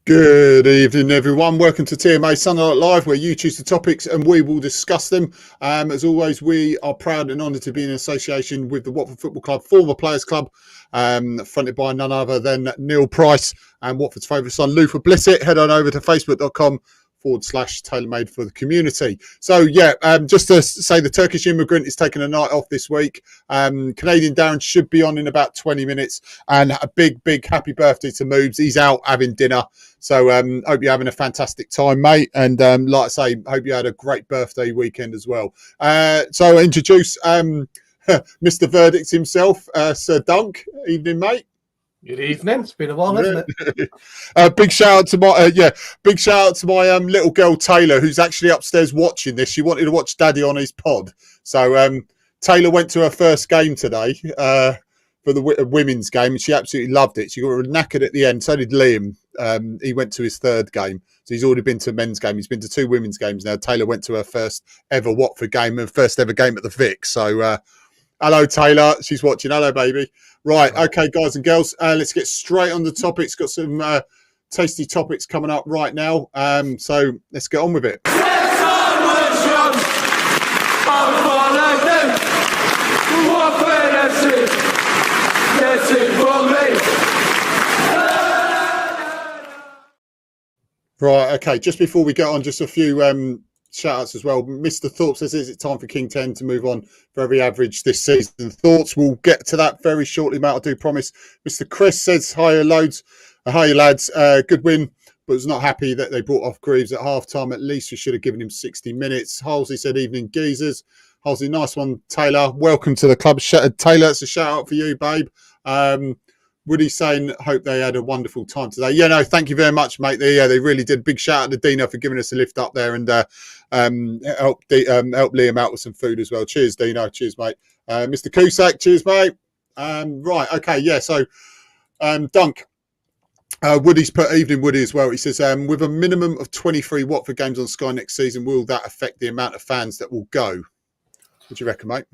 Good evening, everyone. Welcome to TMA Sunday Night Live, where you choose the topics and we will discuss them. As always, we are proud and honoured to be in association with the Watford Football Club Former Players Club, fronted by none other than Neil Price and Watford's favourite son, Luther Blissett. Head on over to facebook.com/tailor-made for the community. So, just to say, the Turkish immigrant is taking a night off this week. Canadian Darren should be on in about 20 minutes. And a big happy birthday to Moobs. He's out having dinner. So hope you're having a fantastic time, mate. And like I say, hope you had a great birthday weekend as well. So I introduce Mr. Verdict himself, Sir Dunk. Evening, mate. Good evening. It's been a while, hasn't it? Big shout out to my little girl Taylor, who's actually upstairs watching this. She wanted to watch Daddy on his pod. So Taylor went to her first game today for the women's game, and she absolutely loved it. She got knackered at the end. So did Liam. He went to his third game. So he's already been to a men's game. He's been to 2 women's games now. Taylor went to her first ever Watford game and first ever game at the Vic. So hello, Taylor. She's watching. Hello, baby. Right. Okay, guys and girls, let's get straight on the topics. Got some tasty topics coming up right now. So let's get on with it. Right, okay, just before we go on, just a few shout-outs as well. Mr. Thorpe says, is it time for King 10 to move on very average this season? Thoughts, we'll get to that very shortly, mate, I do promise. Mr. Chris says, hiya lads, good win, but was not happy that they brought off Greaves at half-time. At least we should have given him 60 minutes. Halsey said, evening geezers. Halsey, nice one, Taylor. Welcome to the club. Taylor, it's a shout-out for you, babe. Woody's saying, hope they had a wonderful time today. Yeah, no, thank you very much, mate. They really did. Big shout out to Dino for giving us a lift up there and help Liam out with some food as well. Cheers, Dino. Cheers, mate. Mr. Cusack, cheers, mate. Right, okay, yeah, so Dunk. Woody's put evening Woody as well. He says, with a minimum of 23 Watford games on Sky next season, will that affect the amount of fans that will go? What do you reckon, mate?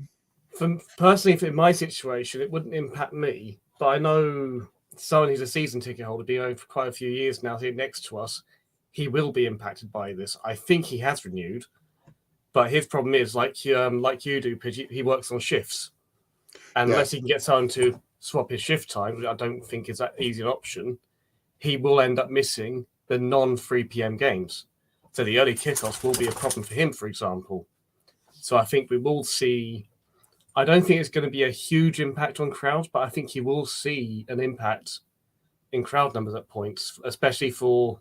Personally, in my situation, it wouldn't impact me. But I know someone who's a season ticket holder, been over for quite a few years now, here next to us, he will be impacted by this. I think he has renewed, but his problem is, like you do, Pidgey, he works on shifts. And unless he can get someone to swap his shift time, which I don't think is that easy an option, he will end up missing the non-3 p.m. games. So the early kickoffs will be a problem for him, for example. So I think we will see... I don't think it's going to be a huge impact on crowds, but I think you will see an impact in crowd numbers at points, especially for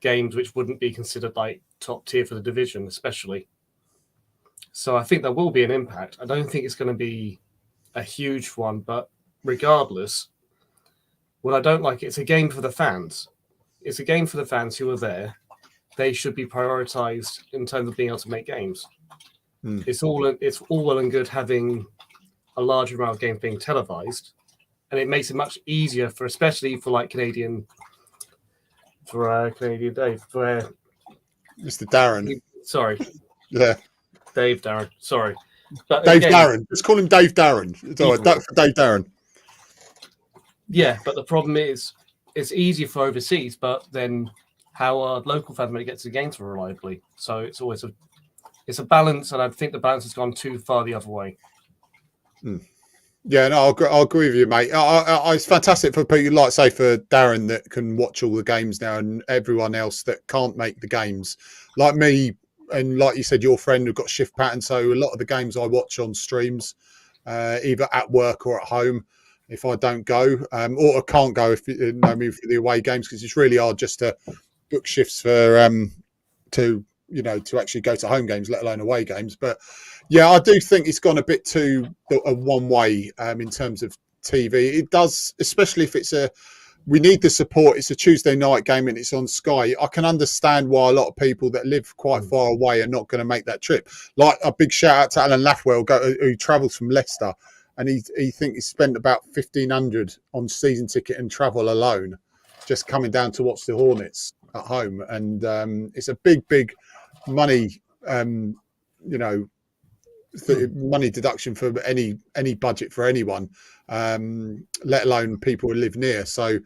games which wouldn't be considered like top tier for the division, especially. So I think there will be an impact. I don't think it's going to be a huge one, but regardless, what I don't like, it's a game for the fans. It's a game for the fans who are there. They should be prioritized in terms of being able to make games. It's all well and good having a large amount of games being televised, and it makes it much easier especially for Canadian Dave, for Mr. Darren. Sorry, Dave Darren. Sorry, but Dave Darren. Let's call him Dave Darren. Dave Darren. Yeah, but the problem is it's easier for overseas, but then how are local fans may get to the games reliably? So it's always it's a balance, and I think the balance has gone too far the other way. Yeah, no, I'll agree with you, mate. It's fantastic for people, like say for Darren, that can watch all the games now, and everyone else that can't make the games, like me, and like you said, your friend who got shift pattern. So a lot of the games I watch on streams, either at work or at home, if I don't go, or I can't go if you know me for the away games, because it's really hard just to book shifts for to actually go to home games, let alone away games. But yeah, I do think it's gone a bit too a one way in terms of TV. It does, especially if it's a we need the support. It's a Tuesday night game and it's on Sky. I can understand why a lot of people that live quite far away are not going to make that trip. Like a big shout out to Alan Lathwell, who travels from Leicester, and he thinks he spent about 1,500 on season ticket and travel alone, just coming down to watch the Hornets at home. And it's a big money, money deduction for any budget for anyone, let alone people who live near. So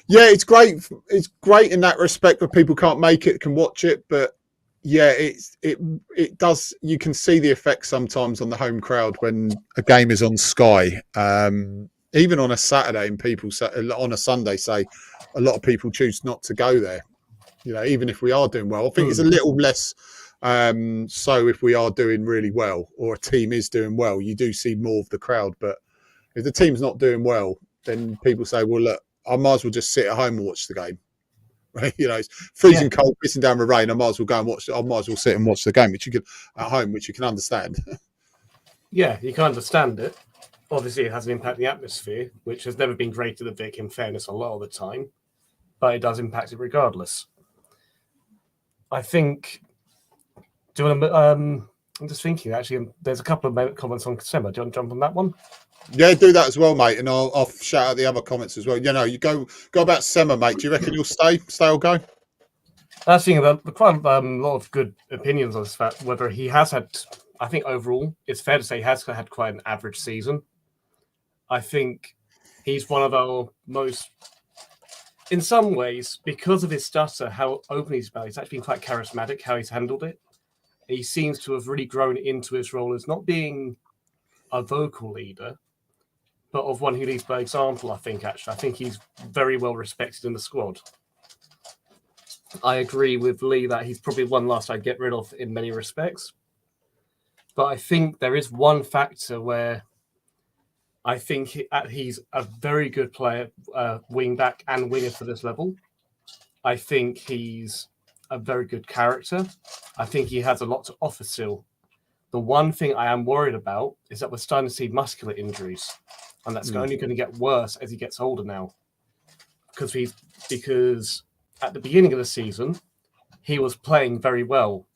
yeah, it's great in that respect where people can't make it, can watch it. But yeah, it does, you can see the effect sometimes on the home crowd when a game is on Sky, even on a Saturday, and people say, on a Sunday, say a lot of people choose not to go there, even if we are doing well. I think it's a little less so if we are doing really well or a team is doing well, you do see more of the crowd. But if the team's not doing well, then people say, well, look, I might as well just sit at home and watch the game. Right? It's freezing cold, pissing down the rain. I might as well go and watch. I might as well sit and watch the game, which you can at home, which you can understand. Yeah, you can understand it. Obviously, it has an impact on the atmosphere, which has never been great at the Vic, in fairness, a lot of the time, but it does impact it regardless. I think. Do you want to? I'm just thinking. Actually, there's a couple of comments on Sema. Do you want to jump on that one? Yeah, do that as well, mate, and I'll shout out the other comments as well. You go about Sema, mate. Do you reckon you'll stay or go? I was thinking about quite a lot of good opinions on this fact. Whether he has had, I think overall, it's fair to say he has had quite an average season. I think he's one of our most, in some ways, because of his stutter, how open he's about. He's actually been quite charismatic how he's handled it. He seems to have really grown into his role as not being a vocal leader, but of one who leads by example, I think, actually. I think he's very well respected in the squad. I agree with Lee that he's probably one last I'd get rid of in many respects. But I think there is one factor where I think he's a very good player, wing back and winger for this level. I think he's a very good character. I think he has a lot to offer still. The one thing I am worried about is that we're starting to see muscular injuries, and that's only going to get worse as he gets older now. Because at the beginning of the season, he was playing very well,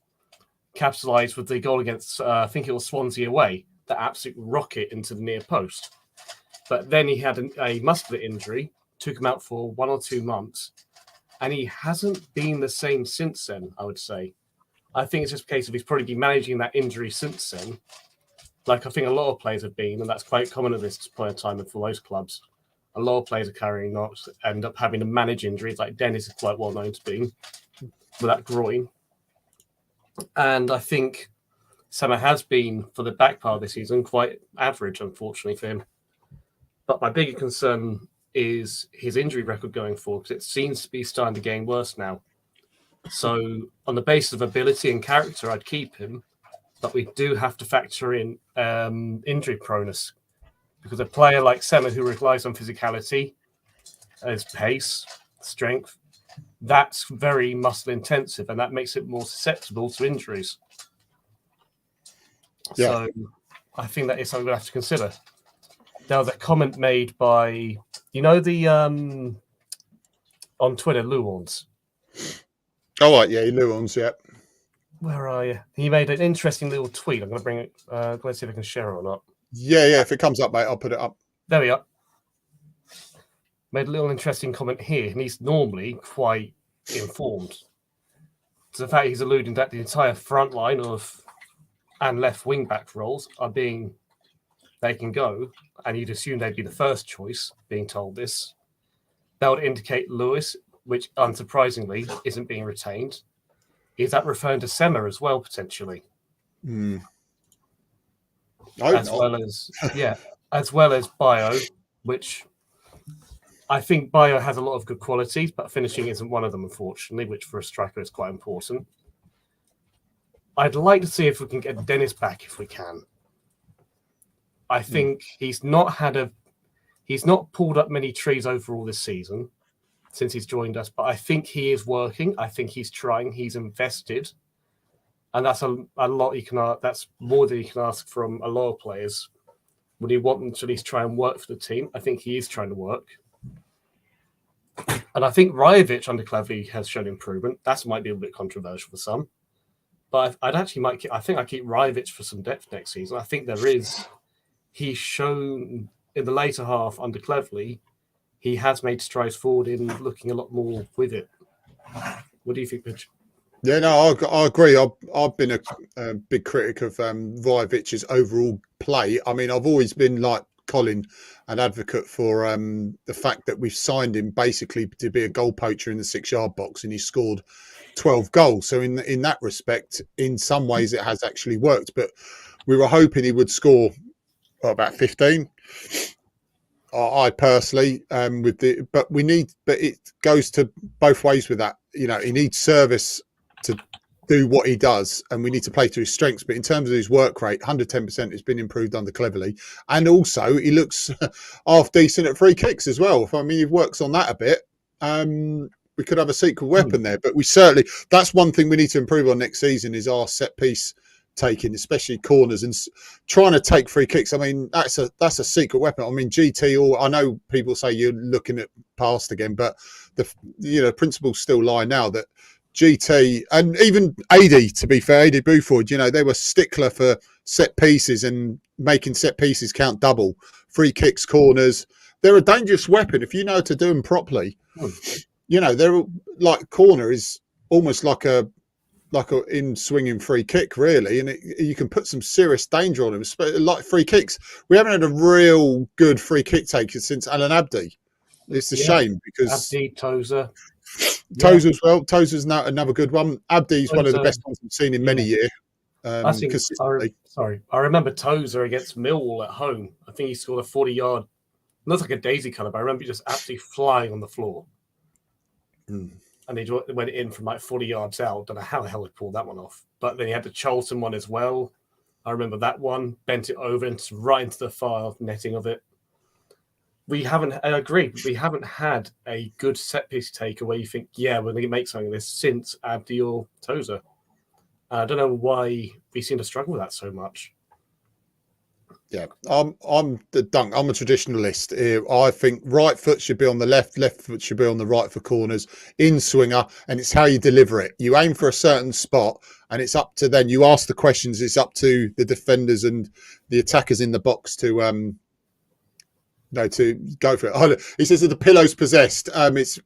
capitalised with the goal against, I think it was Swansea away, the absolute rocket into the near post. But then he had a muscular injury, took him out for 1 or 2 months, and he hasn't been the same since then, I would say. I think it's just a case of he's probably been managing that injury since then, like I think a lot of players have been, and that's quite common at this point in time for most clubs. A lot of players are carrying knocks, end up having to manage injuries, like Dennis is quite well known to be, with that groin. And I think Sema has been, for the back part of the season, quite average, unfortunately, for him. But my bigger concern is his injury record going forward, because it seems to be starting to get worse now. So on the basis of ability and character, I'd keep him, but we do have to factor in injury proneness, because a player like Sema who relies on physicality, his pace, strength, that's very muscle intensive, and that makes it more susceptible to injuries. Yeah. So I think that is something we have to consider. There was a comment made by, the on Twitter, Luons. Oh, right, yeah, Luons, yeah. Where are you? He made an interesting little tweet. I'm going to bring it. Let's see if I can share it or not. Yeah. If it comes up, mate, I'll put it up. There we are. Made a little interesting comment here, and he's normally quite informed. So the fact he's alluding that the entire front line of and left wing back roles are being, they can go, and you'd assume they'd be the first choice, being told this. That would indicate Lewis, which unsurprisingly isn't being retained. Is that referring to Sema as well, potentially? As well as Bio, which I think Bio has a lot of good qualities, but finishing isn't one of them, unfortunately, which for a striker is quite important. I'd like to see if we can get Dennis back if we can. I think he's not pulled up many trees overall this season since he's joined us, but I think he is working. I think he's trying. He's invested, and that's a lot you can. That's more than you can ask from a lot of players. Would you want them to at least try and work for the team? I think he is trying to work. And I think Rajovic under Cleverley has shown improvement. That might be a bit controversial for some. But I think I keep Rajovic for some depth next season. I think he's shown in the later half under Cleverley, he has made strides forward in looking a lot more with it. What do you think, Mitch? Yeah, no, I agree. I've been a big critic of Rajovic's overall play. I mean, I've always been like Colin, an advocate for the fact that we've signed him basically to be a goal poacher in the 6-yard box, and he scored 12 goals. So in that respect, in some ways, it has actually worked. But we were hoping he would score about 15. I personally, but it goes to both ways with that. You know, he needs service to do what he does, and we need to play to his strengths. But in terms of his work rate, 110% has been improved under Cleverley, and also he looks half decent at free kicks as well. If I mean, he works on that a bit, we could have a secret weapon there. But that's one thing we need to improve on next season is our set piece taking, especially corners and trying to take free kicks. I mean, that's a secret weapon. I mean, I know people say you're looking at past again, but the principles still lie now that GT and even AD, to be fair, AD Buford, they were stickler for set pieces and making set pieces count double. Free kicks, corners, they're a dangerous weapon if you know how to do them properly. They're like corner is almost like a in swinging free kick, really, and you can put some serious danger on them. Like free kicks, we haven't had a real good free kick taker since Alan Abdi. It's a shame because Abdi, Tozer as well. Tozer's now another good one. Abdi's one of the best ones we've seen in many years. I remember Tozer against Millwall at home. I think he scored a 40-yard, looks like a daisy cutter, but I remember just absolutely flying on the floor. And he went in from like 40 yards out. Don't know how the hell he pulled that one off. But then he had the Charlton one as well. I remember that one. Bent it over and right into the far netting of it. I agree. We haven't had a good set piece taker where you think, yeah, we're going to make something of this since Abdi or Tozer. I don't know why we seem to struggle with that so much. Yeah, I'm the dunk. I'm a traditionalist here. I think right foot should be on the left foot should be on the right for corners, in swinger, and it's how you deliver it. You aim for a certain spot, and it's up to then. You ask the questions. It's up to the defenders and the attackers in the box to to go for it. He says that the pillow's possessed. It's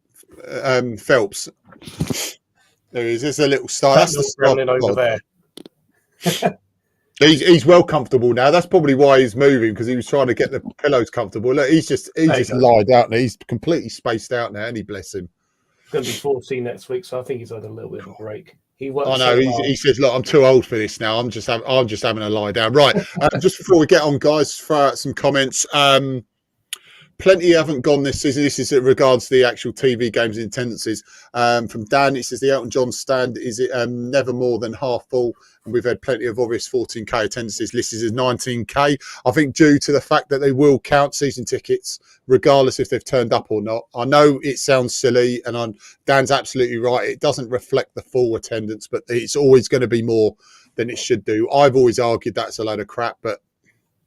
Phelps. There he is. There's a little star. That's the gremlin over there. He's well comfortable now. That's probably why he's moving, because he was trying to get the pillows comfortable. Look, he's just lied out now. He's completely spaced out now, and he bless him. He's going to be 14 next week, so I think he's had a little bit of a break. I know. He says, "Look, I'm too old for this now. I'm just having a lie down." Right. Just before we get on, guys, throw out some comments. Plenty haven't gone this season. This is in regards to the actual TV games and attendances. From Dan, it says the Elton John stand is never more than half full. And we've had plenty of obvious 14K attendances listed as 19K. I think due to the fact that they will count season tickets, regardless if they've turned up or not. I know it sounds silly, and Dan's absolutely right. It doesn't reflect the full attendance, but it's always going to be more than it should do. I've always argued that's a load of crap, but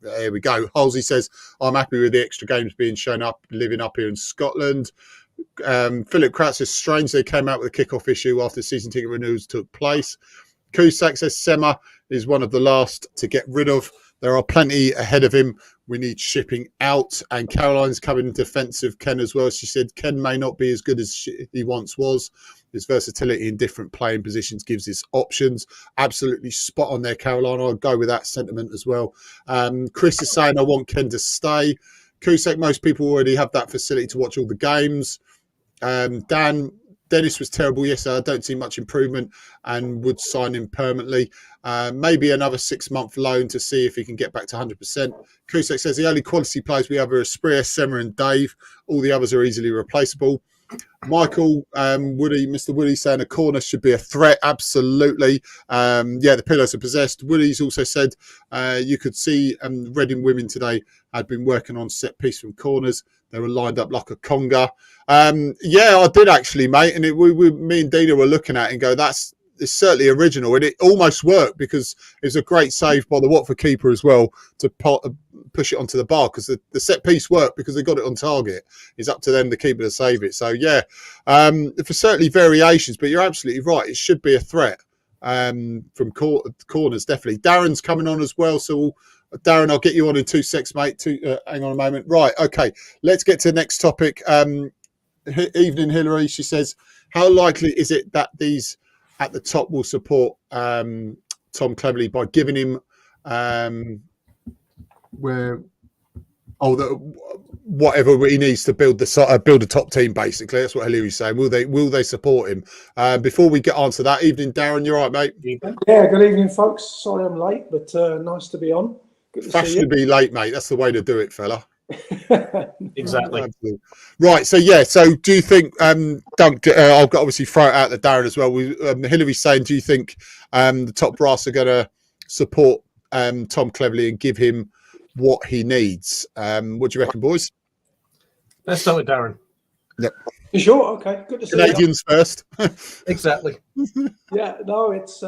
there we go. Halsey says, I'm happy with the extra games being shown up, living up here in Scotland. Philip Kratz says, strange they came out with a kickoff issue after season ticket renewals took place. Cusack says, Sema is one of the last to get rid of. There are plenty ahead of him. We need shipping out. And Caroline's coming in defensive Ken as well. She said, Ken may not be as good as he once was. His versatility in different playing positions gives us options. Absolutely spot on there, Caroline. I'll go with that sentiment as well. Chris is saying, I want Ken to stay. Cusack, most people already have that facility to watch all the games. Dennis was terrible yesterday. I don't see much improvement and would sign him permanently. Maybe another 6-month loan to see if he can get back to 100%. Cusack says the only quality players we have are Espria, Sema and Dave. All the others are easily replaceable. Michael Mr. Woody saying a corner should be a threat. Absolutely. The pillows are possessed. Woody's also said you could see Reading women today had been working on set piece from corners. They were lined up like a conga. I did actually, mate. And me and Dina were looking at it and go, that's it's certainly original, and it almost worked because it was a great save by the Watford keeper as well to push it onto the bar, because the set piece worked because they got it on target. It's up to them, the keeper, to save it. So yeah, for certainly variations, but you're absolutely right. It should be a threat from corners, definitely. Darren's coming on as well, so Darren, I'll get you on in 2 secs, mate. Hang on a moment. Right, okay. Let's get to the next topic. Evening, Hillary. She says, how likely is it that these at the top will support Tom Cleverley by giving him whatever he needs to build a top team? Basically, that's what Hillary's saying. Will they support him? Before we get on to that, evening, Darren. You're right, mate. Yeah. Good evening, folks. Sorry I'm late, but nice to be on. Fashionably late, mate. That's the way to do it, fella. Exactly. Absolutely. Right. So yeah. So do you think Dunk? I've got obviously throw it out to Darren as well. Hillary's saying, do you think the top brass are going to support Tom Cleverley and give him what he needs? What do you reckon, boys? Let's start with Darren. Yep. You sure? Okay. Good to see you. Canadians first. Exactly. Yeah. No, it's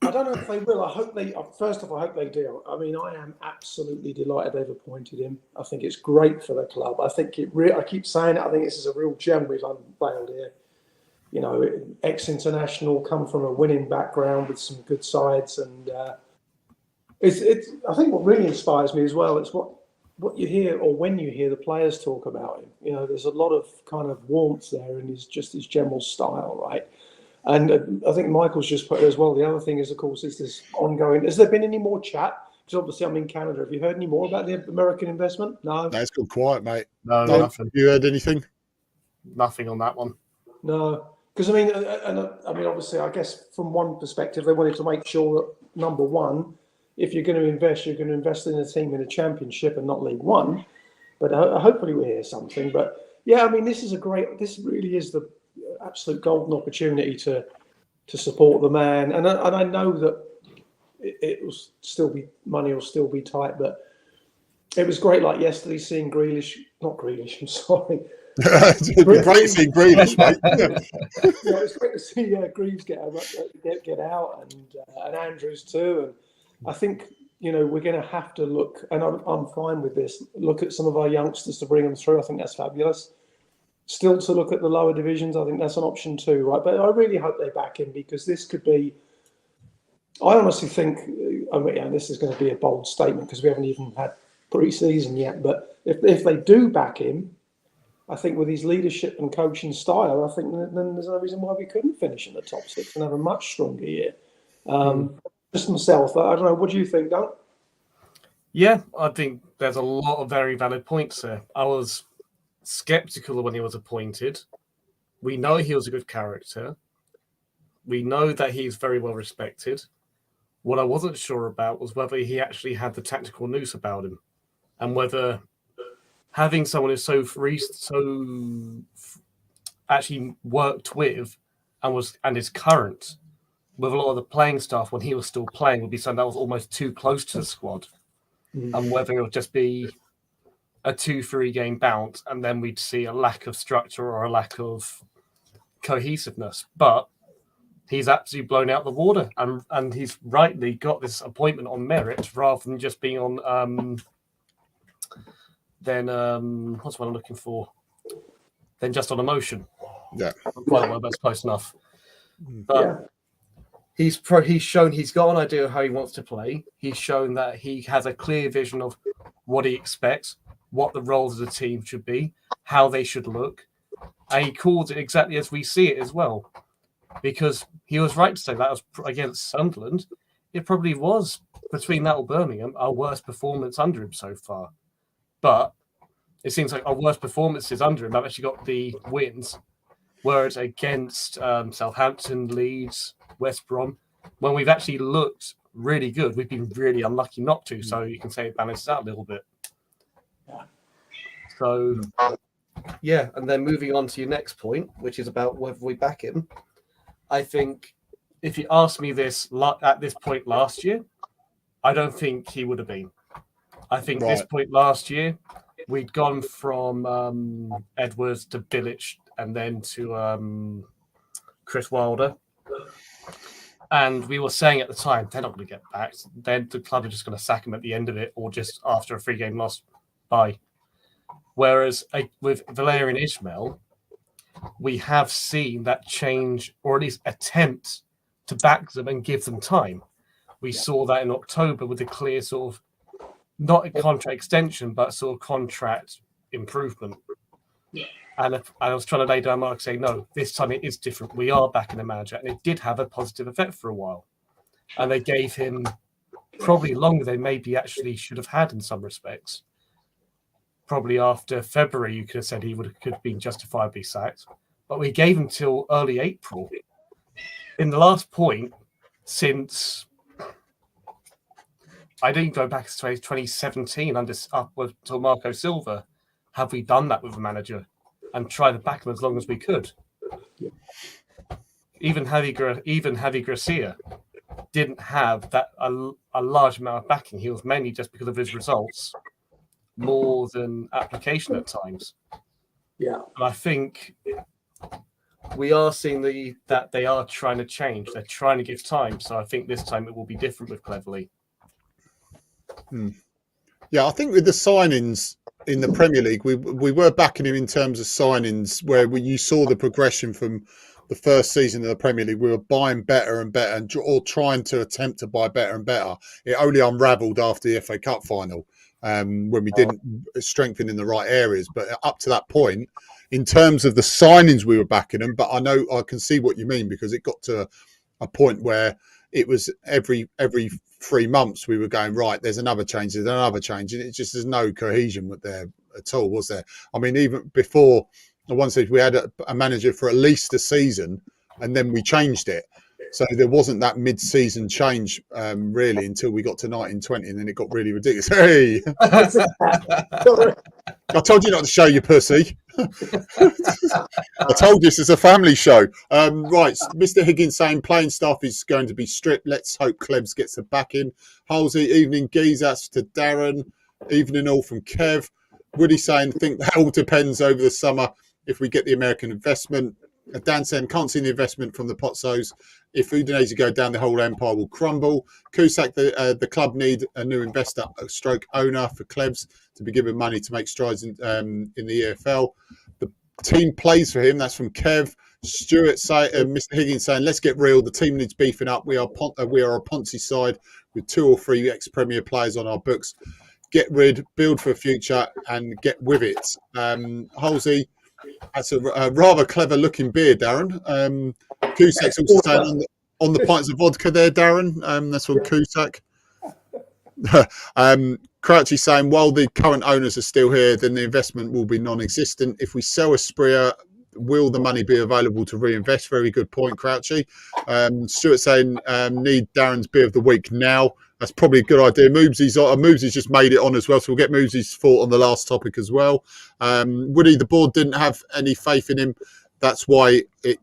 I don't know if they will. I hope they. First off, I hope they do. I mean, I am absolutely delighted they've appointed him. I think it's great for the club. I think I keep saying it. I think this is a real gem we've unveiled here. You know, ex-international, come from a winning background with some good sides, and it's. I think what really inspires me as well is what you hear, or when you hear the players talk about him. You know, there's a lot of kind of warmth there, and his general style, right? And I think Michael's just put it as well. The other thing is, of course, is this ongoing. Has there been any more chat? Because obviously I'm in Canada. Have you heard any more about the American investment? No. No, it's gone quiet, mate. No, nothing. You heard anything? Nothing on that one. No. Because, I mean, obviously, I guess from one perspective, they wanted to make sure that, number one, if you're going to invest, you're going to invest in a team in a championship and not League One. But hopefully we hear something. But, yeah, I mean, this really is the absolute golden opportunity to support the man, and I know that it will still be money will still be tight, but it was great. Like yesterday, seeing not Grealish. I'm sorry. Great seeing Grealish, mate. Yeah, it's great to see Greaves get out, and Andrews too. And I think we're going to have to look, and I'm fine with this. Look at some of our youngsters to bring them through. I think that's fabulous. Still to look at the lower divisions, I think that's an option too, right? But I really hope they back him, because this could be. I honestly think, this is going to be a bold statement because we haven't even had pre-season yet. But if they do back him, I think with his leadership and coaching style, I think then there's no reason why we couldn't finish in the top six and have a much stronger year. Just myself, I don't know. What do you think, Doug? Yeah, I think there's a lot of very valid points there. I was skeptical when he was appointed. We know he was a good character. We know that he's very well respected. What I wasn't sure about was whether he actually had the tactical nous about him, and whether having someone who's so actually worked with and is current with a lot of the playing stuff when he was still playing would be something that was almost too close to the squad, and whether it would just be a 2-3 game bounce and then we'd see a lack of structure or a lack of cohesiveness. But he's absolutely blown out the water, and he's rightly got this appointment on merit rather than just being on what's what I'm looking for? Then just on emotion. Yeah. Quite well, that's close enough. But he's shown he's got an idea of how he wants to play. He's shown that he has a clear vision of what he expects, what the roles of the team should be, how they should look. And he calls it exactly as we see it as well. Because he was right to say that was against Sunderland. It probably was, between that or Birmingham, our worst performance under him so far. But it seems like our worst performances under him have actually got the wins. Whereas against Southampton, Leeds, West Brom, when we've actually looked really good, we've been really unlucky not to. So you can say it balances out a little bit. So, yeah, and then moving on to your next point, which is about whether we back him. I think if you asked me this at this point last year, I don't think he would have been. I think this point last year, we'd gone from Edwards to Bilic and then to Chris Wilder. And we were saying at the time, they're not going to get back. Then the club are just going to sack him at the end of it, or just after a 3-game loss. Bye. Whereas with Valerian Ismail, we have seen that change, or at least attempt to back them and give them time. We saw that in October with a clear sort of, not a contract extension, but sort of contract improvement. Yeah. And I was trying to lay down mark saying, no, this time it is different. We are backing the manager. And it did have a positive effect for a while. And they gave him probably longer than maybe actually should have had in some respects. Probably after February, you could have said he could have been justifiably sacked. But we gave him till early April. In the last point, since I didn't go back to 2017 upward to Marco Silva, have we done that with a manager and tried to back him as long as we could? Yeah. Even Javi Gracia didn't have that a large amount of backing. He was mainly just because of his results, more than application at times. Yeah, and I think we are seeing that they are trying to change. They're trying to give time. So I think this time it will be different with Cleverley. Yeah, I think with the signings in the Premier League, we were backing him in terms of signings where you saw the progression from the first season of the Premier League. We were buying better and better, or trying to attempt to buy better and better. It only unravelled after the FA Cup final when we didn't strengthen in the right areas. But up to that point, in terms of the signings, we were backing them. But I know I can see what you mean, because it got to a point where it was every 3 months we were going, right, there's another change, and there's no cohesion with there at all, was there? I mean, even before the one stage, we had a manager for at least a season, and then we changed it. So there wasn't that mid-season change really until we got to 1920, and then it got really ridiculous. Hey, I told you not to show your pussy. I told you this is a family show. Right, Mr. Higgins saying playing staff is going to be stripped. Let's hope Klebs gets the back in. Halsey, evening geez, that's to Darren. Evening all from Kev. Woody saying, think that all depends over the summer if we get the American investment. Dan saying, can't see the investment from the Pozzos. If Udinese go down, the whole empire will crumble. Cusack, the club need a new investor stroke owner for Klebs to be given money to make strides in the EFL. The team plays for him. That's from Kev. Stuart, Mr. Higgins saying, let's get real. The team needs beefing up. We are a Ponzi side with 2 or 3 ex-Premier players on our books. Get rid, build for a future, and get with it. Halsey, that's a rather clever looking beer, Darren. Cusack's also saying on the pints of vodka there, Darren. That's from Cusack. Crouchy saying, while the current owners are still here, then the investment will be non-existent. If we sell Espria, will the money be available to reinvest? Very good point, Crouchy. Stuart saying, need Darren's beer of the week now. That's probably a good idea. Moobsy's just made it on as well, so we'll get Moobsy's thought on the last topic as well. Woody, the board didn't have any faith in him. That's why they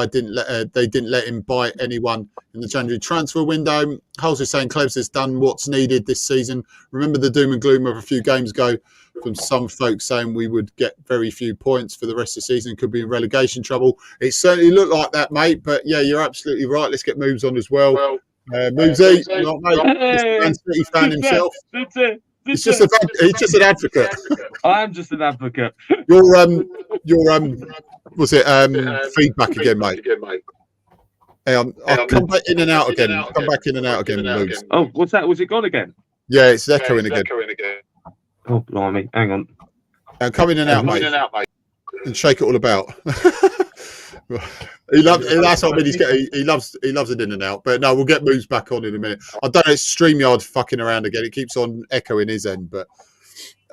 didn't let him buy anyone in the January transfer window. Hulse is saying Klebs has done what's needed this season. Remember the doom and gloom of a few games ago from some folks saying we would get very few points for the rest of the season, could be in relegation trouble. It certainly looked like that, mate. But yeah, you're absolutely right. Let's get Moves on as well. Moosey, mate, Man City fan himself. He's just an advocate. I am just an advocate. Was it feedback again, mate? Hang on, I'll come back in and out again. Come back in and out again, Moves. Oh, what's that? Was it gone again? Yeah, it's echoing again. Oh, blimey, hang on. And come in and out, mate, and shake it all about. He loves. That's what I mean. He loves it in and out. But no, we'll get Moves back on in a minute. I don't know. It's StreamYard fucking around again. It keeps on echoing his end. But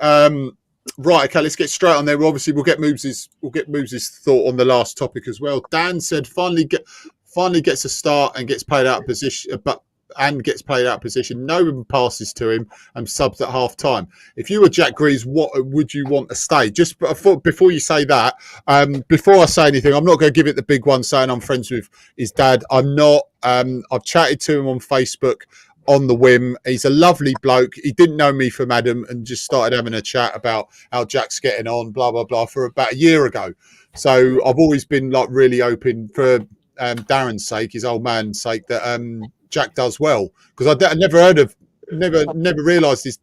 right, okay. Let's get straight on there. We'll get Moves' thought on the last topic as well. Dan said finally gets a start and gets played out of position, No one passes to him and subs at half time. If you were Jack Greaves, what would you want to stay? Just before you say that, before I say anything, I'm not going to give it the big one saying I'm friends with his dad. I'm not. I've chatted to him on Facebook on the whim. He's a lovely bloke. He didn't know me from Adam and just started having a chat about how Jack's getting on, blah, blah, blah, for about a year ago. So I've always been like really open for Darren's sake, his old man's sake, that Jack does well, because I never heard of, never realised his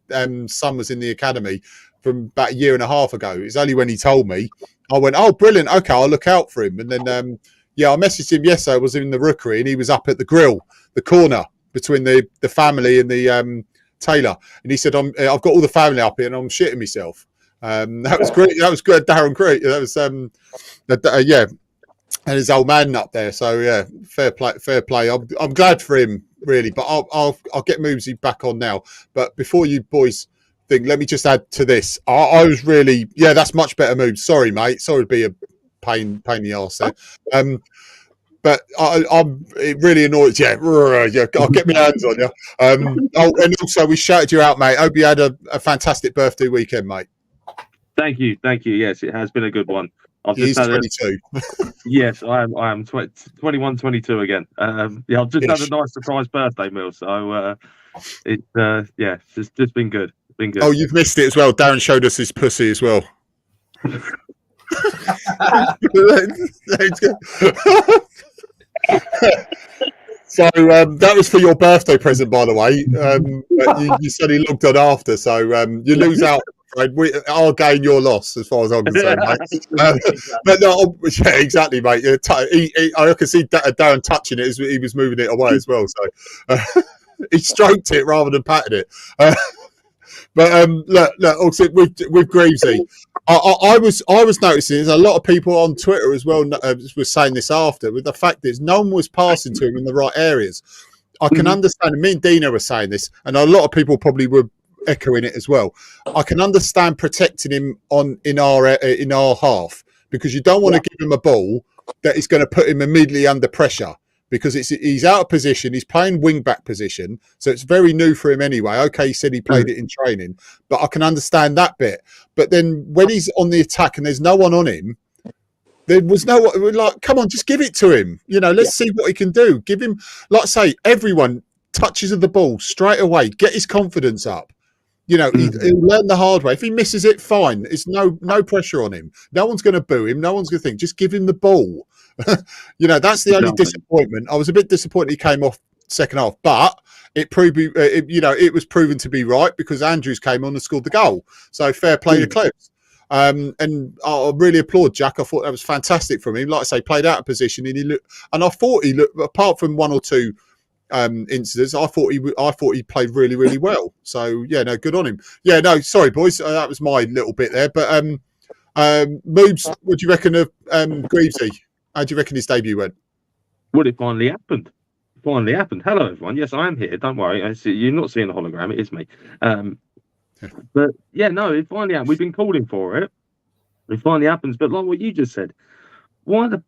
son was in the academy from about a year and a half ago. It's only when he told me, I went, oh, brilliant. Okay, I'll look out for him. And then, yeah, I messaged him yesterday. I was in the rookery and he was up at the grill, the corner between the family and the Taylor. And he said, I've got all the family up here and I'm shitting myself. That was great. That was good. Darren, great. That was, yeah. And his old man up there. So, yeah, fair play. I'm glad for him, really. But I'll get Moobsy back on now. But before you boys think, let me just add to this. I was really, yeah, that's much better, Moobs. Sorry, mate. Sorry to be a pain in the arse there. But it really annoys you. Yeah, I'll get my hands on you. And also, we shouted you out, mate. Hope you had a fantastic birthday weekend, mate. Thank you. Yes, it has been a good one. He's 22. Yes, I am 21, 22 again. Yeah, I've just had a nice surprise birthday meal, so it's just been good. Oh, you've missed it as well. Darren showed us his pussy as well. So that was for your birthday present, by the way. You said he logged on after, so you lose out. I'll gain your loss, as far as I'm concerned, mate. But no, yeah, exactly, mate. I can see Darren touching it as he was moving it away as well. So he stroked it rather than patted it. But look. Also with Greavesy, I was noticing there's a lot of people on Twitter as well was saying this after, with the fact that no one was passing to him in the right areas. I can understand. Me and Dino were saying this, and a lot of people probably were echoing it as well. I can understand protecting him in our half, because you don't want to give him a ball that is going to put him immediately under pressure, because he's out of position. He's playing wing back position, so it's very new for him anyway. Okay, he said he played it in training, but I can understand that bit. But then when he's on the attack and there's no one on him, there was no one. Like, come on, just give it to him. Let's see what he can do. Give him, like I say, everyone touches of the ball straight away. Get his confidence up. He'll learn the hard way. If he misses it, fine. It's no pressure on him. No one's going to boo him. No one's going to think. Just give him the ball. That's the only disappointment. I was a bit disappointed he came off second half, but it proved, it was proven to be right, because Andrews came on and scored the goal. So fair play to Clips. And I really applaud Jack. I thought that was fantastic from him. Like I say, played out of position, and I thought he looked, apart from one or two incidents, I thought he played really, really well. So yeah, no, good on him. Yeah, no, sorry boys, that was my little bit there. But Moobs, what do you reckon of Greavesy? How do you reckon his debut went? Well, it finally happened. Hello, everyone. Yes, I am here. Don't worry. You're not seeing the hologram. It is me. But yeah, no, it finally happened. We've been calling for it. It finally happens. But like what you just said, why the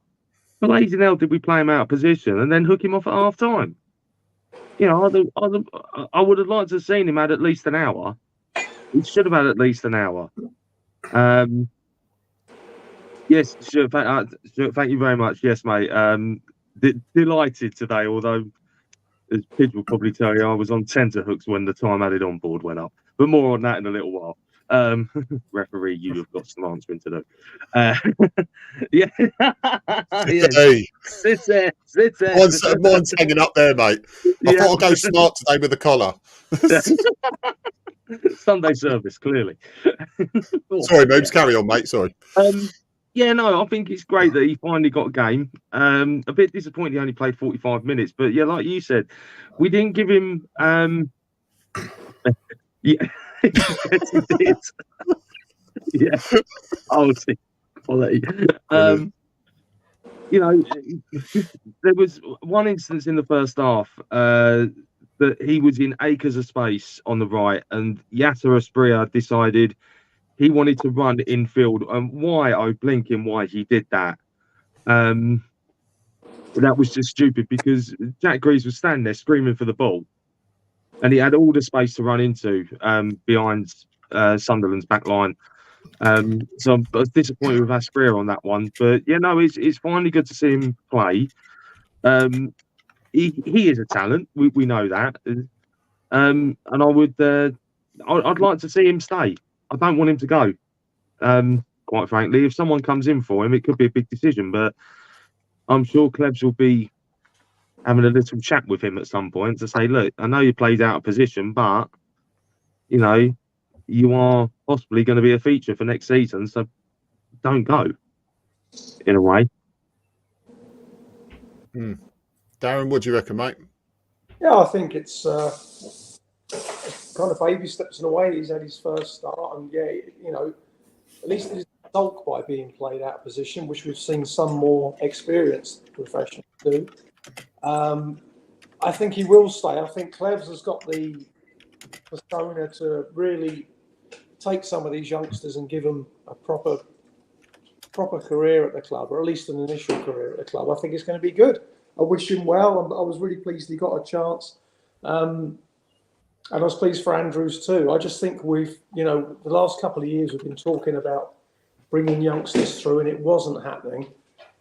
blazing hell did we play him out of position and then hook him off at half time? I would have liked to have seen him at least an hour. He should have had at least an hour. Yes, sure. Thank you very much. Yes, mate. Delighted today, although, as Pidge will probably tell you, I was on tenterhooks when the time added on board went up. But more on that in a little while. Referee, you have got some answering to do. Yeah. Hey. Sit there. Mine's hanging up there, mate. I thought I'd go smart today with the collar. Sunday service, clearly. Sorry, Moobs, carry on, mate. Sorry. Yeah, no, I think it's great that he finally got a game. A bit disappointed he only played 45 minutes, but yeah, like you said, we didn't give him. Yeah, yes, he did. Yeah, I'll see. I'll let you. There was one instance in the first half that he was in acres of space on the right, and Yasser Asprilla decided he wanted to run infield. And why he did that? That was just stupid, because Jack Greaves was standing there screaming for the ball, and he had all the space to run into behind Sunderland's back line. So I was disappointed with Asprilla on that one. But yeah, no, it's finally good to see him play. He is a talent. We know that. And I'd like to see him stay. I don't want him to go. Quite frankly, if someone comes in for him, it could be a big decision. But I'm sure Klebs will be having a little chat with him at some point to say, look, I know you played out of position, but, you know, you are possibly going to be a feature for next season, so don't go, in a way. Darren, what do you reckon, mate? Yeah, I think it's kind of baby steps in a way. He's had his first start, and yeah, you know, at least he's sulk by being played out of position, which we've seen some more experienced professionals do. I think he will stay. I think Klebs has got the persona to really take some of these youngsters and give them a proper career at the club, or at least an initial career at the club. I think it's going to be good. I wish him well. I was really pleased he got a chance. And I was pleased for Andrews too. I just think we've, you know, the last couple of years we've been talking about bringing youngsters through, and it wasn't happening.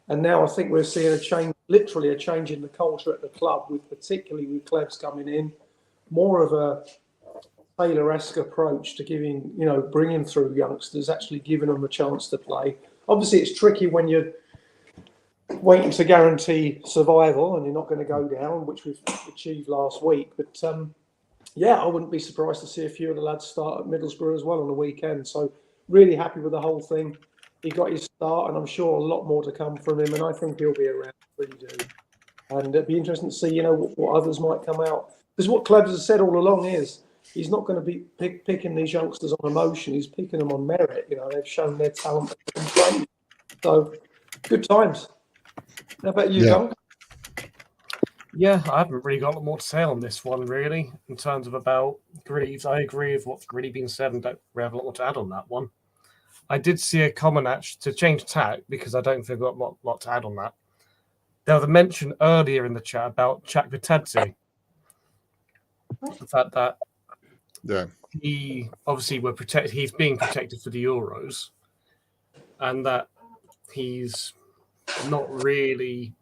And now I think we're seeing a change, literally a change in the culture at the club, with particularly with Klebs coming in, more of a Taylor-esque approach to giving, you know, bringing through youngsters, actually giving them a chance to play. Obviously, it's tricky when you're waiting to guarantee survival and you're not going to go down, which we've achieved last week. But yeah, I wouldn't be surprised to see a few of the lads start at Middlesbrough as well on the weekend. So really happy with the whole thing. He got his start, and I'm sure a lot more to come from him. And I think he'll be around, really do. And it'd be interesting to see, you know, what others might come out. Because what Klebs has said all along is he's not going to be picking these youngsters on emotion. He's picking them on merit. You know, they've shown their talent and play. So good times. How about you, Duncan? Yeah, I haven't really got a lot more to say on this one, really, in terms of about Greaves. I agree with what's really been said and don't really have a lot more to add on that one. I did see a comment actually to change tack, because I don't think I've got a lot to add on that. There was a mention earlier in the chat about Chak Vitadze. The fact that he obviously he's being protected for the Euros, and that he's not really.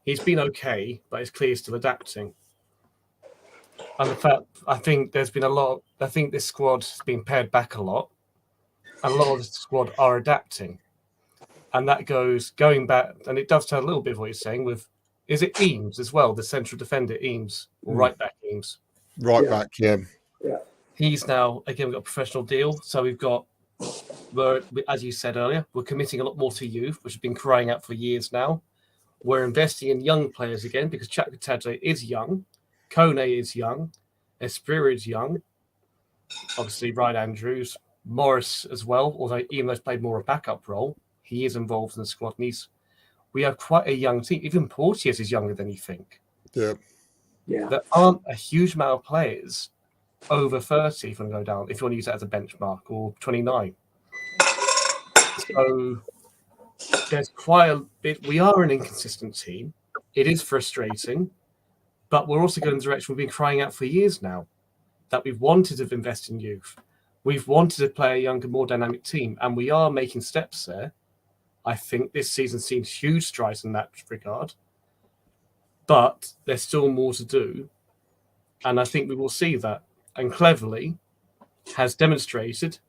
He's been okay, but it's clear he's still adapting. And the fact, I think there's been a lot. I think this squad has been pared back a lot. And a lot of the squad are adapting, and that going back, and it does tell a little bit of what you're saying with, is it Eames as well, the central defender Eames, or right back Eames? Right back, yeah. He's now, again, we've got a professional deal, so as you said earlier, we're committing a lot more to youth, which has been crying out for years now. We're investing in young players again, because Chak Vitadze is young, Kone is young, Espira is young, obviously Ryan Andrews, Morris as well, although even though he's played more a backup role, he is involved in the squad. And we have quite a young team. Even Porteous is younger than you think. Yeah. There aren't a huge amount of players over 30, if you want to go down, if you want to use that as a benchmark, or 29. So there's quite a bit. We are an inconsistent team. It is frustrating, but we're also going in the direction we've been crying out for years now, that we've wanted to invest in youth. We've wanted to play a younger, more dynamic team, and we are making steps there. I think this season's seen huge strides in that regard, but there's still more to do, and I think we will see that. And Cleverly has demonstrated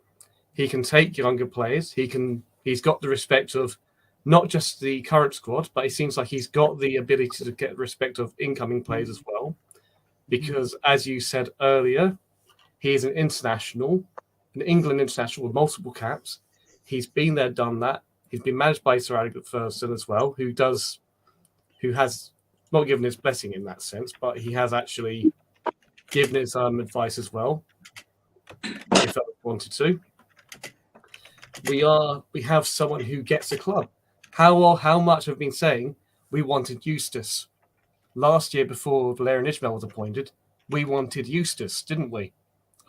he can take younger players. He's got the respect of not just the current squad, but it seems like he's got the ability to get respect of incoming players as well, because as you said earlier, he is an international. An England international with multiple caps. He's been there, done that. He's been managed by Sir Alex Ferguson as well, who has not given his blessing in that sense, but he has actually given his advice as well, if I wanted to. We have someone who gets a club. How much have been saying we wanted Eustace last year before Valerian Ismail was appointed? We wanted Eustace, didn't we?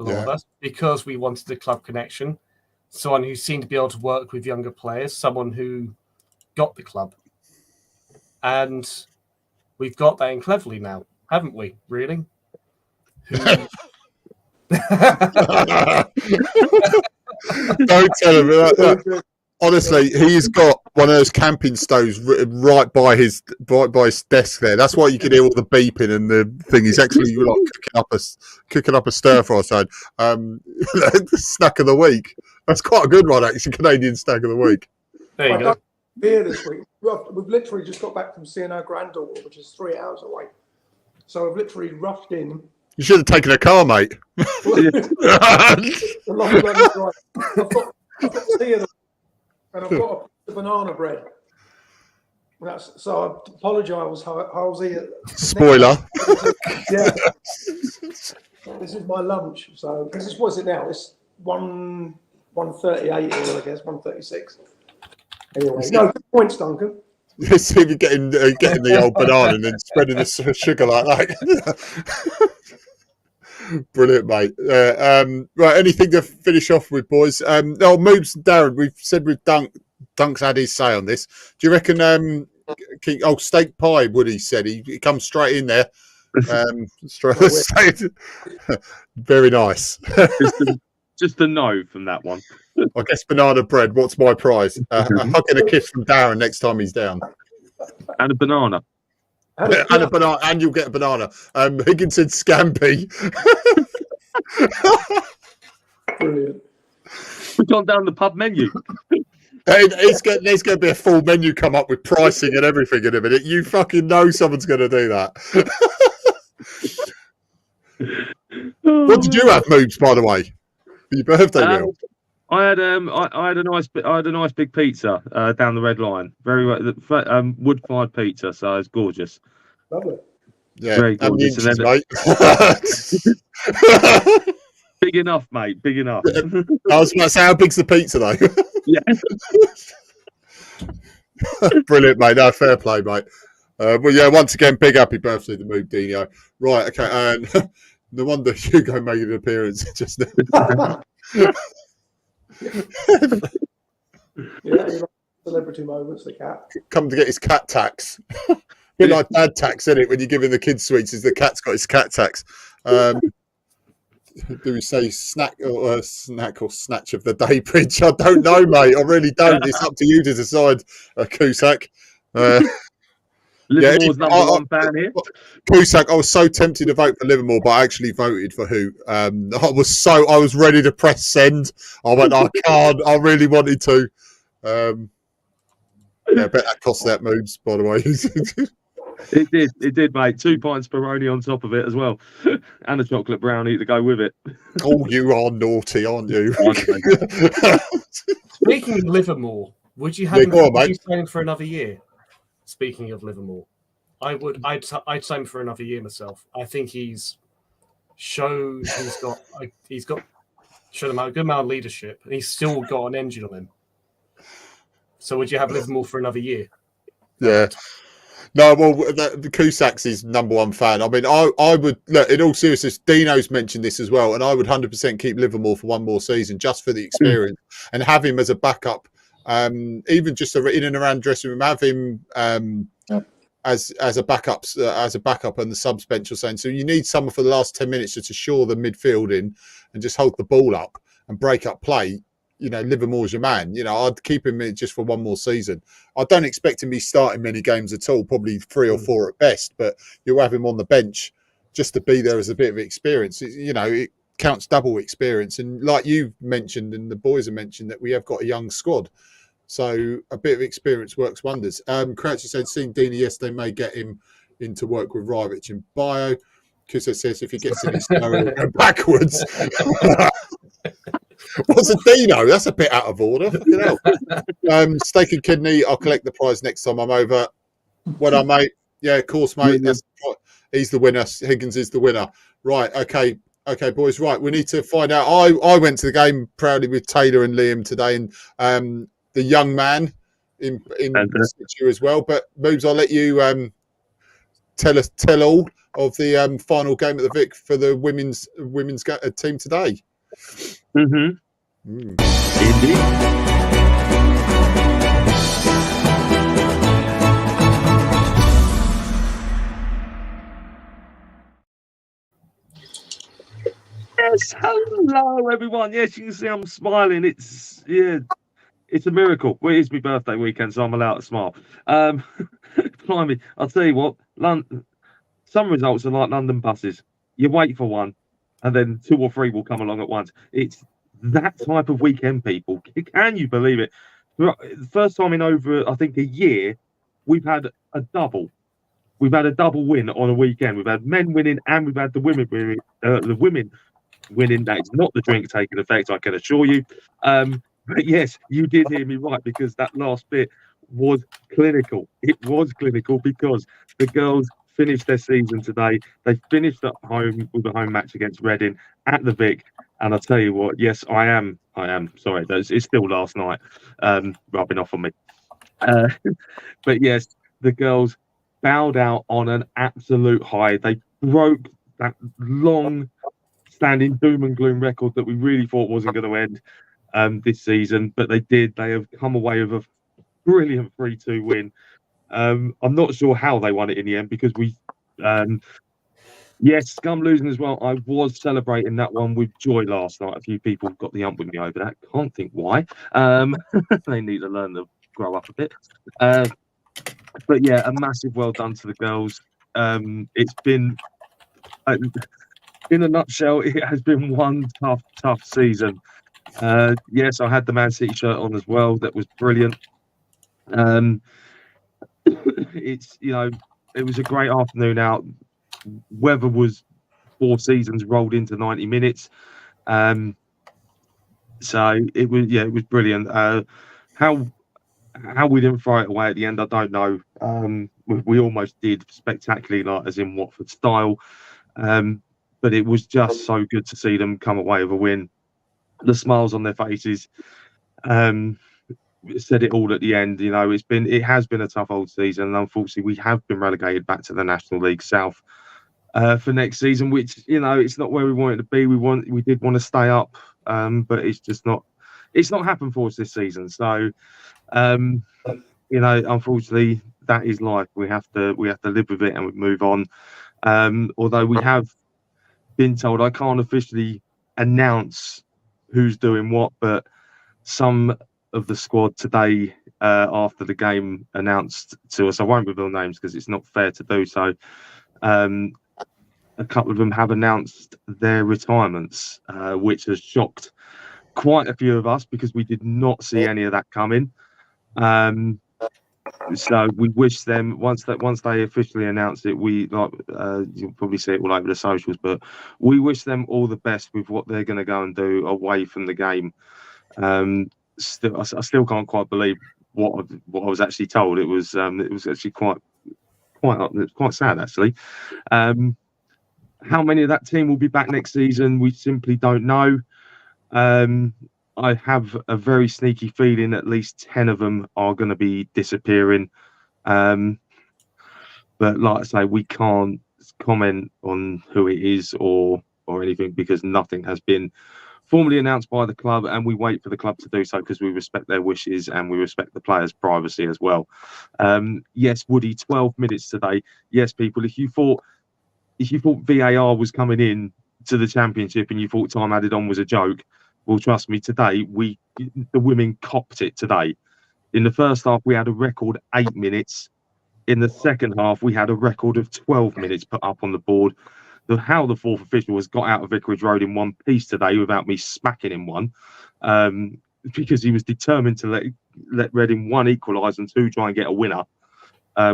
A lot of us, because we wanted the club connection, someone who seemed to be able to work with younger players, someone who got the club. And we've got that in Cleverly now, haven't we, really? Don't tell him that. Honestly, he's got one of those camping stoves right by his desk there. That's why you can hear all the beeping and the thing. He's actually like cooking up a stir fry side. Snack of the week. That's quite a good one, actually. Canadian snack of the week. There you go. Here this week. We've literally just got back from seeing our granddaughter, which is 3 hours away. So I've literally rushed in. You should have taken a car, mate. A long bloody drive. I've got tea and I've got a banana bread. So I apologise, Halsey. Spoiler. Yeah. This is my lunch. So this is, what's it now? It's 1:38 here, I guess, 1:36. Anyway, no, good points, Duncan. See if you're getting the old banana and then spreading the sugar like that. Brilliant, mate. Right, anything to finish off with, boys? Moobs and Darren, we've said with Dunk's had his say on this. Do you reckon steak pie, Woody said. He comes straight in there. Very nice. Just a no from that one. I guess banana bread. What's my prize? A hug and a kiss from Darren next time he's down. And a banana. And a banana, and you'll get a banana. Higgins said scampi. Brilliant. We've gone down the pub menu. There's going to be a full menu come up with pricing and everything in a minute. You fucking know someone's going to do that. What did you have, Moobs, by the way, for your birthday meal? I had a nice big pizza down the red line. Very wood-fired pizza, so it's gorgeous. Lovely. Yeah, very gorgeous. Inches, mate. Big enough, mate. Big enough. I was about to say, how big's the pizza though? Yeah. Brilliant, mate. No, fair play, mate. Well, yeah, once again, big happy birthday to Moob Dino. Right, okay, and no wonder Hugo made an appearance just now. Yeah, celebrity moments, the cat. Come to get his cat tax. Bit like dad tax, isn't it? When you're giving the kids sweets, is the cat's got his cat tax. Do we say snack or snatch of the day, Bridge? I don't know, mate. I really don't. It's up to you to decide, Cusack. Livermore's number one fan here. Cusack, I was so tempted to vote for Livermore, but I actually voted for who? I was ready to press send. I went, I can't. I really wanted to. I bet that cost that moves, by the way. It did, mate. 2 pints Peroni on top of it as well, and a chocolate brownie to go with it. Oh, you are naughty, aren't you? Speaking of Livermore, would you have him sign for another year? Speaking of Livermore, I'd sign for another year myself. I think he's shown a good amount of leadership, and he's still got an engine on him. So would you have Livermore for another year? Yeah. No, well, the Cusack's his number one fan. I mean, I would look, in all seriousness, Dino's mentioned this as well, and I would 100% keep Livermore for one more season just for the experience and have him as a backup, even just in and around dressing room, have him as a backup on the subs bench or something. So you need someone for the last 10 minutes just to shore the midfield in and just hold the ball up and break up play. You know, Livermore's your man. You know, I'd keep him in just for one more season. I don't expect him to be starting many games at all, probably 3 or 4 at best, but you'll have him on the bench just to be there as a bit of experience. It counts double experience. And like you mentioned, and the boys have mentioned, that we have got a young squad. So a bit of experience works wonders. Crouchy said, seeing Dini yesterday may get him into work with Rivich and Bio. Kusa says if he gets in his snow, he'll go backwards. What's a Dino? That's a bit out of order. Fucking hell. Steak and kidney. I'll collect the prize next time I'm over. Well done, mate. Yeah, of course, mate. He's the winner. Higgins is the winner. Right. Okay, boys. Right. We need to find out. I went to the game proudly with Taylor and Liam today, and the young man in situ as well. But Moobs, I'll let you tell all of the final game at the Vic for the women's team today. Mm-hmm. Indeed. Yes, hello everyone. Yes, you can see I'm smiling. It's a miracle. Well, it's my birthday weekend, so I'm allowed to smile. Blimey, I'll tell you what. Some results are like London buses. You wait for one, and then 2 or 3 will come along at once. It's that type of weekend, people. Can you believe it? The first time in over, I think, a year, we've had a double. We've had a double win on a weekend. We've had men winning and we've had the women winning. The women winning. That is not the drink taking effect, I can assure you. But yes, you did hear me right, because that last bit was clinical. It was clinical because the girls finished their season today. They finished at home with a home match against Reading at the Vic. And I tell you what, yes, I am. Sorry, it's still last night, rubbing off on me. But yes, the girls bowed out on an absolute high. They broke that long standing doom and gloom record that we really thought wasn't going to end this season, but they did. They have come away with a brilliant 3-2 win. I'm not sure how they won it in the end, because yes, Scum losing as well. I was celebrating that one with joy last night. A few people got the ump with me over that. Can't think why. They need to learn to grow up a bit. But yeah, a massive well done to the girls. It's been, in a nutshell, it has been one tough season. Yes, I had the Man City shirt on as well. That was brilliant. It's, it was a great afternoon out. Weather was 4 seasons rolled into 90 minutes. So it was brilliant. How we didn't throw it away at the end, I don't know. We almost did spectacularly, like as in Watford style. But it was just so good to see them come away with a win. The smiles on their faces said it all at the end. It has been a tough old season, and unfortunately we have been relegated back to the National League South for next season, which it's not where we wanted to be. We did want to stay up, but it's not happened for us this season. So unfortunately that is life. We have to live with it and we move on. Although we have been told, I can't officially announce who's doing what, but some of the squad today after the game announced to us, I won't reveal names because it's not fair to do so, a couple of them have announced their retirements, which has shocked quite a few of us because we did not see any of that coming. So we wish them, once they officially announce it, you'll probably see it all over the socials, but we wish them all the best with what they're going to go and do away from the game. I still can't quite believe what I was actually told. It was actually quite sad actually. How many of that team will be back next season? We simply don't know. I have a very sneaky feeling at least 10 of them are going to be disappearing. But like I say, we can't comment on who it is or anything because nothing has been formally announced by the club, and we wait for the club to do so because we respect their wishes and we respect the players' privacy as well. Yes, Woody, 12 minutes today. Yes, people, if you thought VAR was coming in to the Championship and you thought time added on was a joke, well, trust me, today the women copped it today. In the first half, we had a record 8 minutes. In the second half, we had a record of 12 minutes put up on the board. How the fourth official has got out of Vicarage Road in one piece today without me smacking him one, because he was determined to let Reading, 1, equalise and 2, try and get a winner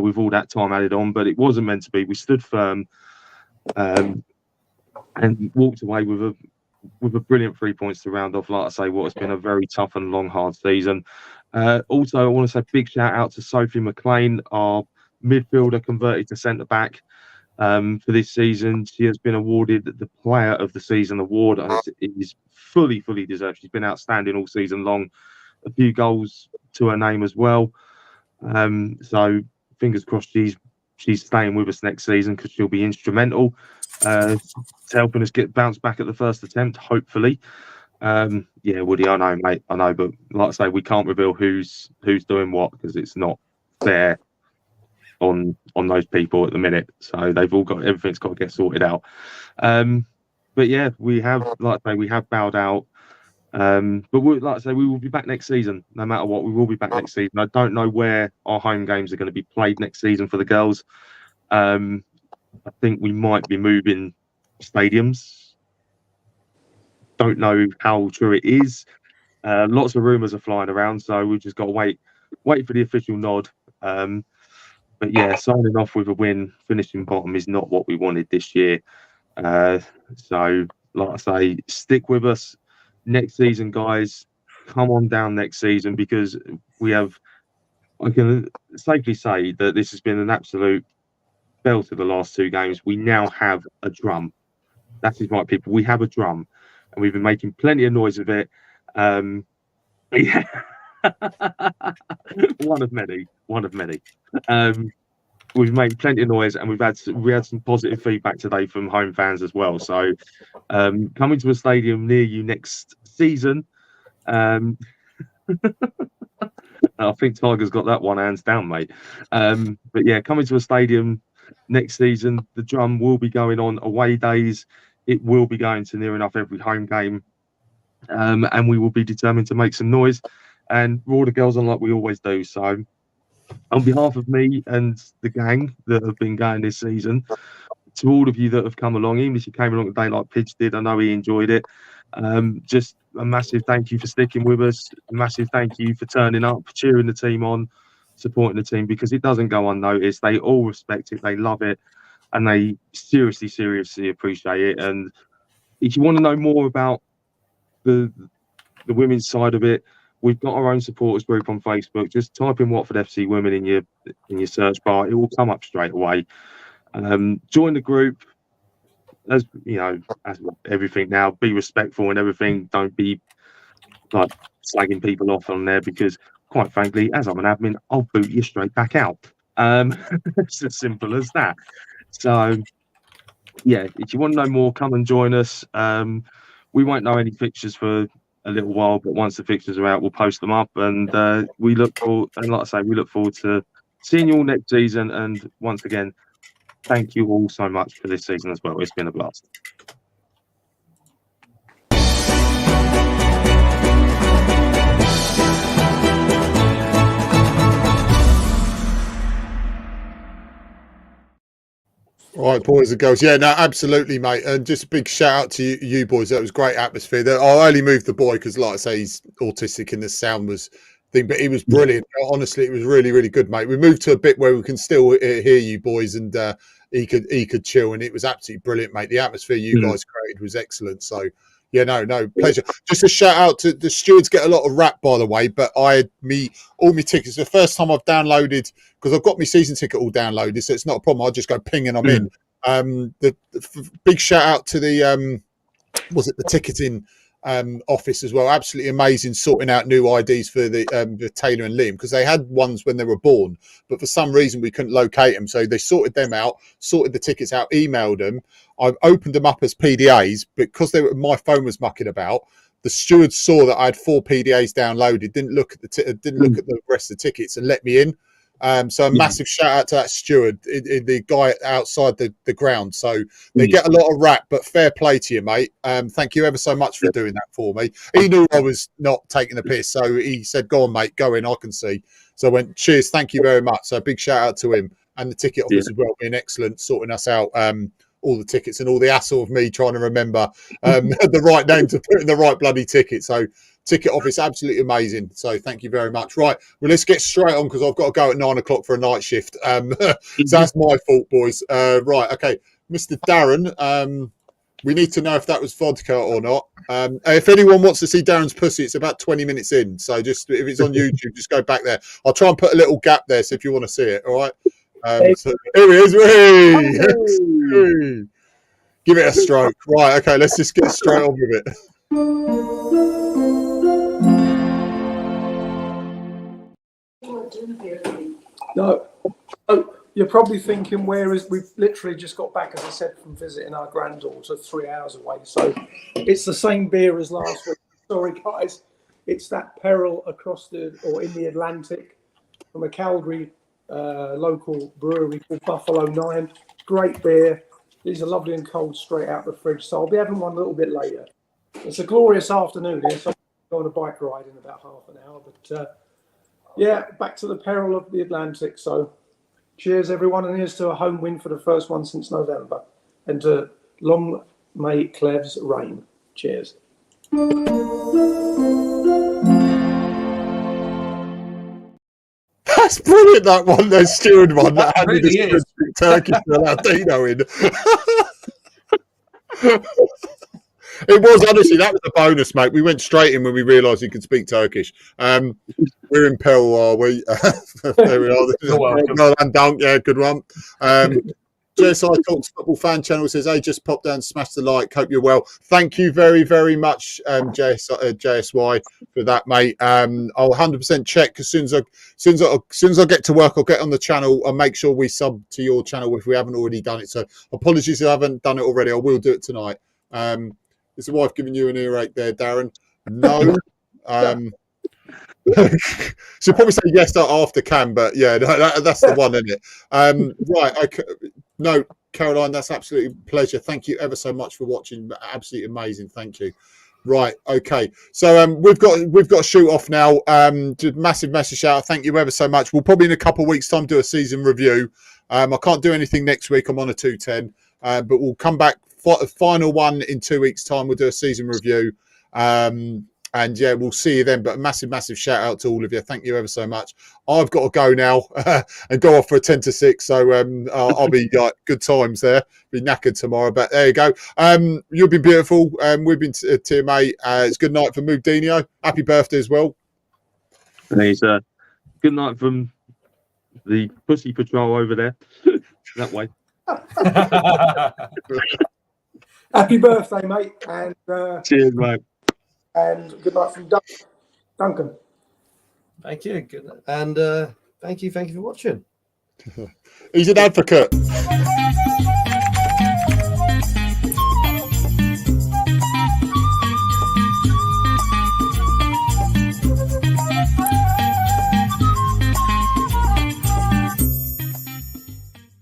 with all that time added on. But it wasn't meant to be. We stood firm and walked away with a brilliant 3 points to round off, like I say, what has been a very tough and long, hard season. Also, I want to say big shout out to Sophie McLean, our midfielder converted to centre back for this season. She has been awarded the Player of the Season award, and it is fully deserved. She's been outstanding all season long. A few goals to her name as well. So fingers crossed she's staying with us next season because she'll be instrumental to helping us get bounced back at the first attempt, hopefully. Yeah, Woody, I know, mate, I know, but like I say, we can't reveal who's doing what because it's not fair on those people at the minute. So they've all got, everything's got to get sorted out. But yeah, we have bowed out. But like I say, we will be back next season, no matter what. We will be back next season. I don't know where our home games are going to be played next season for the girls. I think we might be moving stadiums. Don't know how true it is. Lots of rumours are flying around, so we've just got to wait for the official nod. But yeah, signing off with a win, finishing bottom is not what we wanted this year. So, like I say, stick with us next season, guys. Come on down next season, because I can safely say that this has been an absolute belt of the last 2 games. We now have a drum. That is right, people. We have a drum, and we've been making plenty of noise with it. Yeah. One of many. We've made plenty of noise, and we had some positive feedback today from home fans as well. So, coming to a stadium near you next season. I think Tiger's got that one hands down, mate. But yeah, coming to a stadium next season, the drum will be going on away days. It will be going to near enough every home game. And we will be determined to make some noise and roar the girls on like we always do. So, on behalf of me and the gang that have been going this season, to all of you that have come along, even if you came along today like Pidge did, I know he enjoyed it. Just a massive thank you for sticking with us. A massive thank you for turning up, cheering the team on, supporting the team, because it doesn't go unnoticed. They all respect it, they love it, and they seriously appreciate it. And if you want to know more about the women's side of it, we've got our own supporters group on Facebook. Just type in Watford FC Women in your search bar. It will come up straight away. Join the group. As you know, as everything now, be respectful and everything. Don't be like slagging people off on there, because quite frankly, as I'm an admin, I'll boot you straight back out. It's as simple as that. So yeah, if you want to know more, come and join us. We won't know any fixtures for a little while, but once the fixtures are out, we'll post them up, and we look forward. And like I say, we look forward to seeing you all next season. And once again, thank you all so much for this season as well. It's been a blast. All right, boys and girls. Yeah, no, absolutely, mate. And just a big shout out to you boys. That was great atmosphere. I only moved the boy because, like I say, he's autistic and the sound was thing, but he was brilliant. Honestly, it was really good, mate. We moved to a bit where we can still hear you boys, and he could chill, and it was absolutely brilliant, mate. The atmosphere you guys created was excellent. So yeah, no pleasure. Just a shout out to the stewards. Get a lot of rap, by the way, but I had all my tickets. The first time I've downloaded, because I've got my season ticket all downloaded, so it's not a problem. I just go ping and I'm in. The big shout out to the the ticketing office as well. Absolutely amazing, sorting out new IDs for the Taylor and Liam, because they had ones when they were born, but for some reason we couldn't locate them. So they sorted them out, sorted the tickets out, emailed them. I opened them up as PDAs, because my phone was mucking about. The steward saw that I had 4 PDAs downloaded, didn't look at the rest of the tickets and let me in. So a massive shout out to that steward, the guy outside the ground. So they get a lot of rap, but fair play to you, mate. Thank you ever so much for doing that for me. He knew I was not taking the piss, so he said, "Go on, mate, go in. I can see." So I went, "Cheers, thank you very much." So a big shout out to him and the ticket office as well, being excellent, sorting us out. All the tickets and all the hassle of me trying to remember the right name to put in the right bloody ticket. So ticket office, absolutely amazing. So thank you very much. Right, well, let's get straight on, because I've got to go at 9 o'clock for a night shift. So that's my fault, boys. Right, okay, Mr. Darren, we need to know if that was vodka or not. If anyone wants to see Darren's pussy, it's about 20 minutes in. So just if it's on YouTube, just go back there. I'll try and put a little gap there, so if you want to see it, all right. So here he is. Hey! Give it a stroke. Right, okay, let's just get straight on with it. No. Oh, you're probably thinking, we've literally just got back, as I said, from visiting our granddaughter 3 hours away. So it's the same beer as last week. Sorry, guys. It's that Peril in the Atlantic from a Calgary local brewery called Buffalo 9. Great beer. These are lovely and cold straight out the fridge. So I'll be having one a little bit later. It's a glorious afternoon here, so I'll go on a bike ride in about half an hour. But yeah, back to the Peril of the Atlantic. So cheers, everyone. And here's to a home win for the first one since November. And to long may Clev's reign. Cheers. That's brilliant, that one, the steward one. That had really the is. Turkish Latino in. It was, honestly, that was a bonus, mate. We went straight in when we realised you could speak Turkish. We're in Pell, are we? There we are. Well done, Dunk. Yeah, good one. JSI Talks Football Fan Channel says, hey, just pop down, smash the like. Hope you're well. Thank you very, very much, JSY, for that, mate. I'll 100% check as soon as I get to work. I'll get on the channel and make sure we sub to your channel if we haven't already done it. So apologies if I haven't done it already. I will do it tonight. Is the wife giving you an earache there, Darren? No. She'll probably say yes after Cam, but yeah, that's the one, isn't it? Right. No, Caroline, that's absolutely a pleasure. Thank you ever so much for watching. Absolutely amazing. Thank you. Right. Okay. So we've got to shoot off now. Just massive shout out. Thank you ever so much. We'll probably in a couple of weeks' time do a season review. I can't do anything next week. I'm on a 210, but we'll come back. Final one in 2 weeks' time. We'll do a season review. And yeah, we'll see you then. But a massive shout out to all of you. Thank you ever so much. I've got to go now and go off for a 10 to 6. So I'll be good times there. Be knackered tomorrow. But there you go. You've been beautiful. We've been TMA. It's good night from Mugdino. Happy birthday as well. Thanks, good night from the Pussy Patrol over there. That way. Happy birthday, mate. And cheers, mate. And good night from Duncan. Thank you. Good. And thank you for watching. He's an advocate.